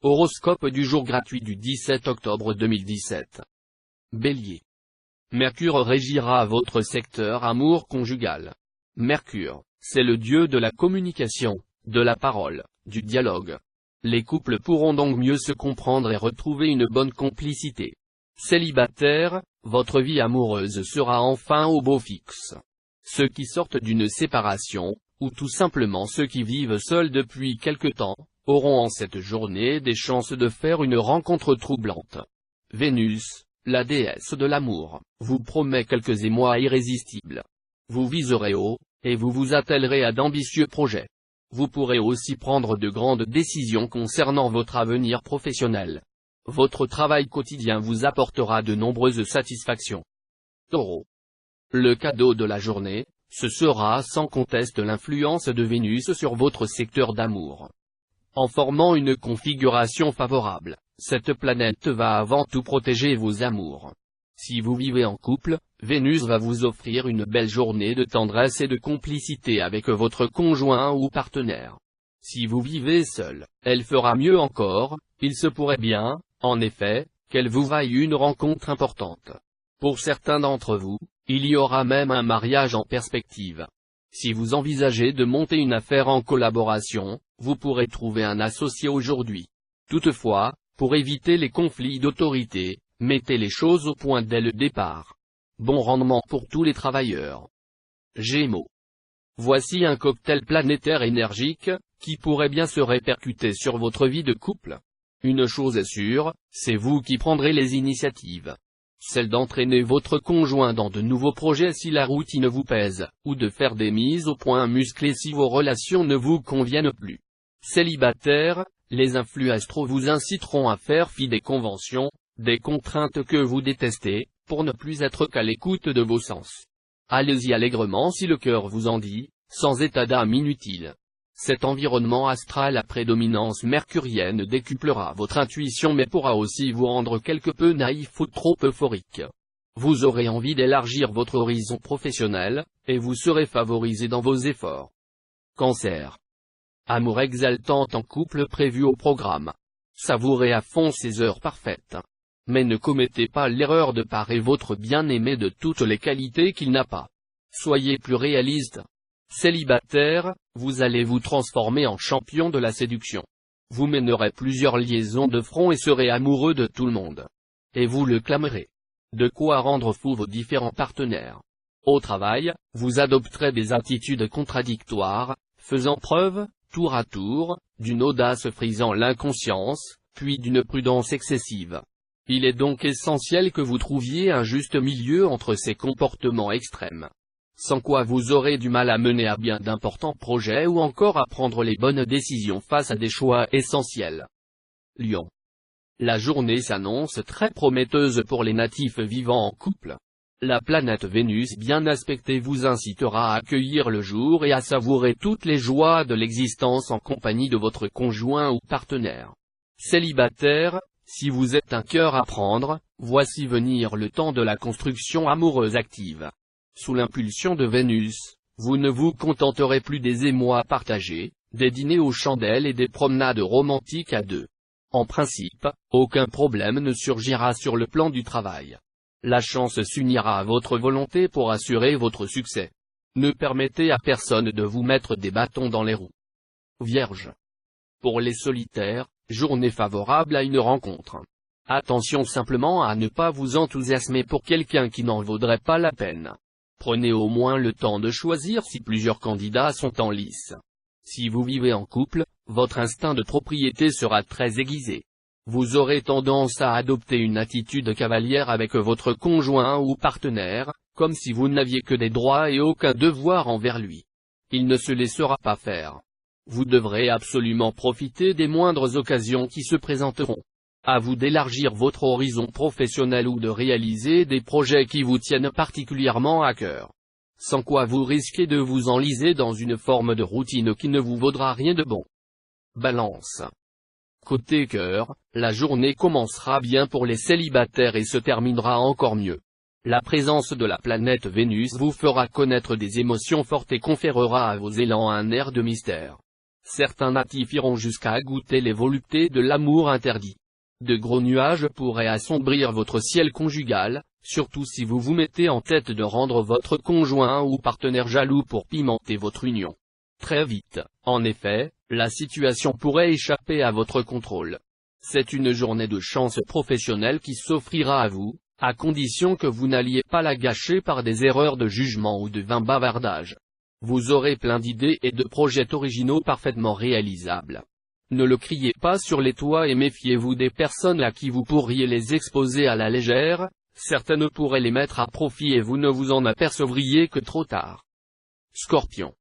Horoscope du jour gratuit du 17 octobre 2017. Bélier. Mercure régira votre secteur amour conjugal. Mercure, c'est le dieu de la communication, de la parole, du dialogue. Les couples pourront donc mieux se comprendre et retrouver une bonne complicité. Célibataire, votre vie amoureuse sera enfin au beau fixe. Ceux qui sortent d'une séparation, ou tout simplement ceux qui vivent seuls depuis quelque temps, auront en cette journée des chances de faire une rencontre troublante. Vénus, la déesse de l'amour, vous promet quelques émois irrésistibles. Vous viserez haut, et vous vous attellerez à d'ambitieux projets. Vous pourrez aussi prendre de grandes décisions concernant votre avenir professionnel. Votre travail quotidien vous apportera de nombreuses satisfactions. Taureau. Le cadeau de la journée, ce sera sans conteste l'influence de Vénus sur votre secteur d'amour. En formant une configuration favorable, cette planète va avant tout protéger vos amours. Si vous vivez en couple, Vénus va vous offrir une belle journée de tendresse et de complicité avec votre conjoint ou partenaire. Si vous vivez seul, elle fera mieux encore, il se pourrait bien, en effet, qu'elle vous vaille une rencontre importante. Pour certains d'entre vous, il y aura même un mariage en perspective. Si vous envisagez de monter une affaire en collaboration, vous pourrez trouver un associé aujourd'hui. Toutefois, pour éviter les conflits d'autorité, mettez les choses au point dès le départ. Bon rendement pour tous les travailleurs. Gémeaux. Voici un cocktail planétaire énergique, qui pourrait bien se répercuter sur votre vie de couple. Une chose est sûre, c'est vous qui prendrez les initiatives. Celle d'entraîner votre conjoint dans de nouveaux projets si la routine vous pèse, ou de faire des mises au point musclées si vos relations ne vous conviennent plus. Célibataire, les influx astraux vous inciteront à faire fi des conventions, des contraintes que vous détestez, pour ne plus être qu'à l'écoute de vos sens. Allez-y allègrement si le cœur vous en dit, sans état d'âme inutile. Cet environnement astral à prédominance mercurienne décuplera votre intuition mais pourra aussi vous rendre quelque peu naïf ou trop euphorique. Vous aurez envie d'élargir votre horizon professionnel, et vous serez favorisé dans vos efforts. Cancer. Amour exaltant en couple prévu au programme. Savourez à fond ces heures parfaites. Mais ne commettez pas l'erreur de parer votre bien-aimé de toutes les qualités qu'il n'a pas. Soyez plus réaliste. Célibataire, vous allez vous transformer en champion de la séduction. Vous mènerez plusieurs liaisons de front et serez amoureux de tout le monde. Et vous le clamerez. De quoi rendre fou vos différents partenaires. Au travail, vous adopterez des attitudes contradictoires, faisant preuve, tour à tour, d'une audace frisant l'inconscience, puis d'une prudence excessive. Il est donc essentiel que vous trouviez un juste milieu entre ces comportements extrêmes. Sans quoi vous aurez du mal à mener à bien d'importants projets ou encore à prendre les bonnes décisions face à des choix essentiels. Lion. La journée s'annonce très prometteuse pour les natifs vivant en couple. La planète Vénus bien aspectée vous incitera à accueillir le jour et à savourer toutes les joies de l'existence en compagnie de votre conjoint ou partenaire. Célibataire, si vous êtes un cœur à prendre, voici venir le temps de la construction amoureuse active. Sous l'impulsion de Vénus, vous ne vous contenterez plus des émois partagés, des dîners aux chandelles et des promenades romantiques à deux. En principe, aucun problème ne surgira sur le plan du travail. La chance s'unira à votre volonté pour assurer votre succès. Ne permettez à personne de vous mettre des bâtons dans les roues. Vierge. Pour les solitaires, journée favorable à une rencontre. Attention simplement à ne pas vous enthousiasmer pour quelqu'un qui n'en vaudrait pas la peine. Prenez au moins le temps de choisir si plusieurs candidats sont en lice. Si vous vivez en couple, votre instinct de propriété sera très aiguisé. Vous aurez tendance à adopter une attitude cavalière avec votre conjoint ou partenaire, comme si vous n'aviez que des droits et aucun devoir envers lui. Il ne se laissera pas faire. Vous devrez absolument profiter des moindres occasions qui se présenteront. À vous d'élargir votre horizon professionnel ou de réaliser des projets qui vous tiennent particulièrement à cœur. Sans quoi vous risquez de vous enliser dans une forme de routine qui ne vous vaudra rien de bon. Balance. Côté cœur, la journée commencera bien pour les célibataires et se terminera encore mieux. La présence de la planète Vénus vous fera connaître des émotions fortes et conférera à vos élans un air de mystère. Certains natifs iront jusqu'à goûter les voluptés de l'amour interdit. De gros nuages pourraient assombrir votre ciel conjugal, surtout si vous vous mettez en tête de rendre votre conjoint ou partenaire jaloux pour pimenter votre union. Très vite, en effet, la situation pourrait échapper à votre contrôle. C'est une journée de chance professionnelle qui s'offrira à vous, à condition que vous n'alliez pas la gâcher par des erreurs de jugement ou de vain bavardage. Vous aurez plein d'idées et de projets originaux parfaitement réalisables. Ne le criez pas sur les toits et méfiez-vous des personnes à qui vous pourriez les exposer à la légère, certaines pourraient les mettre à profit et vous ne vous en apercevriez que trop tard. Scorpion.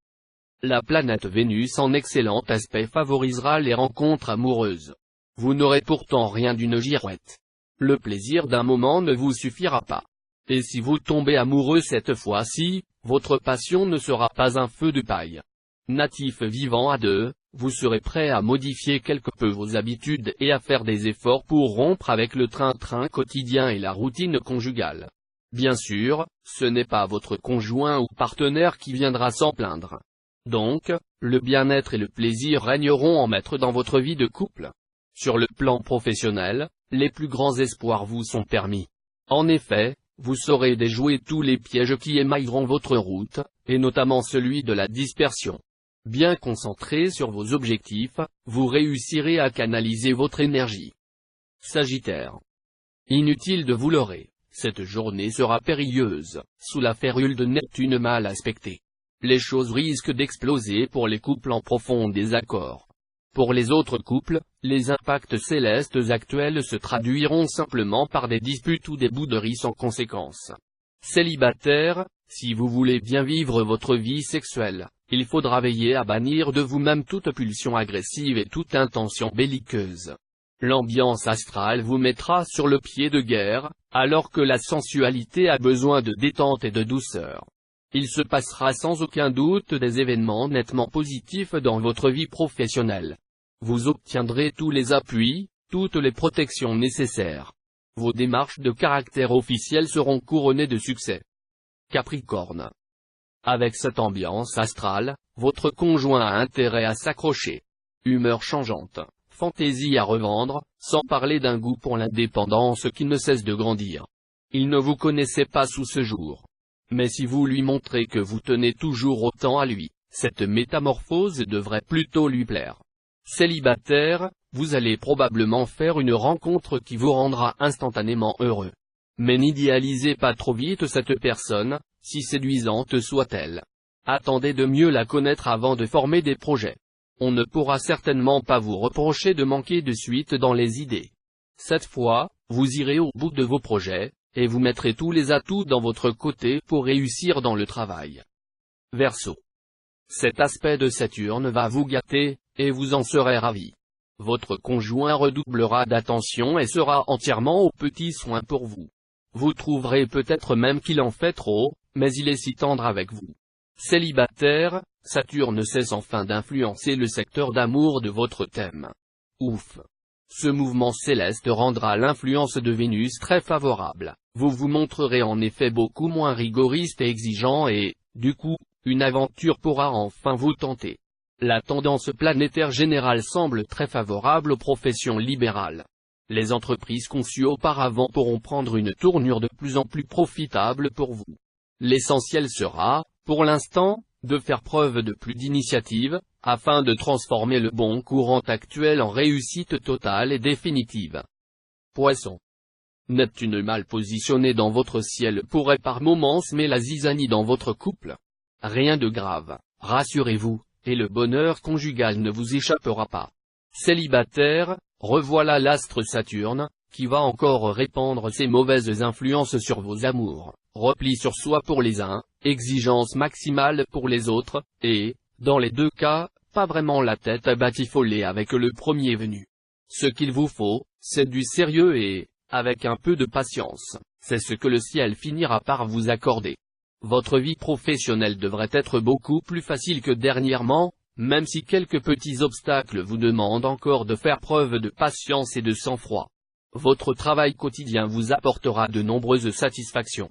La planète Vénus en excellent aspect favorisera les rencontres amoureuses. Vous n'aurez pourtant rien d'une girouette. Le plaisir d'un moment ne vous suffira pas. Et si vous tombez amoureux cette fois-ci, votre passion ne sera pas un feu de paille. Natif vivant à deux, vous serez prêt à modifier quelque peu vos habitudes et à faire des efforts pour rompre avec le train-train quotidien et la routine conjugale. Bien sûr, ce n'est pas votre conjoint ou partenaire qui viendra s'en plaindre. Donc, le bien-être et le plaisir régneront en maître dans votre vie de couple. Sur le plan professionnel, les plus grands espoirs vous sont permis. En effet, vous saurez déjouer tous les pièges qui émailleront votre route, et notamment celui de la dispersion. Bien concentré sur vos objectifs, vous réussirez à canaliser votre énergie. Sagittaire. Inutile de vous leurrer, cette journée sera périlleuse, sous la férule de Neptune mal aspectée. Les choses risquent d'exploser pour les couples en profond désaccord. Pour les autres couples, les impacts célestes actuels se traduiront simplement par des disputes ou des bouderies sans conséquence. Célibataire, si vous voulez bien vivre votre vie sexuelle, il faudra veiller à bannir de vous-même toute pulsion agressive et toute intention belliqueuse. L'ambiance astrale vous mettra sur le pied de guerre, alors que la sensualité a besoin de détente et de douceur. Il se passera sans aucun doute des événements nettement positifs dans votre vie professionnelle. Vous obtiendrez tous les appuis, toutes les protections nécessaires. Vos démarches de caractère officiel seront couronnées de succès. Capricorne. Avec cette ambiance astrale, votre conjoint a intérêt à s'accrocher. Humeur changeante, fantaisie à revendre, sans parler d'un goût pour l'indépendance qui ne cesse de grandir. Il ne vous connaissait pas sous ce jour. Mais si vous lui montrez que vous tenez toujours autant à lui, cette métamorphose devrait plutôt lui plaire. Célibataire, vous allez probablement faire une rencontre qui vous rendra instantanément heureux. Mais n'idéalisez pas trop vite cette personne, si séduisante soit-elle. Attendez de mieux la connaître avant de former des projets. On ne pourra certainement pas vous reprocher de manquer de suite dans les idées. Cette fois, vous irez au bout de vos projets, et vous mettrez tous les atouts dans votre côté pour réussir dans le travail. Verseau. Cet aspect de Saturne va vous gâter, et vous en serez ravi. Votre conjoint redoublera d'attention et sera entièrement aux petits soins pour vous. Vous trouverez peut-être même qu'il en fait trop, mais il est si tendre avec vous. Célibataire, Saturne cesse enfin d'influencer le secteur d'amour de votre thème. Ouf! Ce mouvement céleste rendra l'influence de Vénus très favorable. Vous vous montrerez en effet beaucoup moins rigoriste et exigeant et, du coup, une aventure pourra enfin vous tenter. La tendance planétaire générale semble très favorable aux professions libérales. Les entreprises conçues auparavant pourront prendre une tournure de plus en plus profitable pour vous. L'essentiel sera, pour l'instant, de faire preuve de plus d'initiative, afin de transformer le bon courant actuel en réussite totale et définitive. Poisson. Neptune mal positionné dans votre ciel pourrait par moments semer la zizanie dans votre couple. Rien de grave, rassurez-vous, et le bonheur conjugal ne vous échappera pas. Célibataire, revoilà l'astre Saturne, qui va encore répandre ses mauvaises influences sur vos amours, repli sur soi pour les uns, exigence maximale pour les autres, et, dans les deux cas, pas vraiment la tête à batifoler avec le premier venu. Ce qu'il vous faut, c'est du sérieux et, avec un peu de patience, c'est ce que le ciel finira par vous accorder. Votre vie professionnelle devrait être beaucoup plus facile que dernièrement, même si quelques petits obstacles vous demandent encore de faire preuve de patience et de sang-froid. Votre travail quotidien vous apportera de nombreuses satisfactions.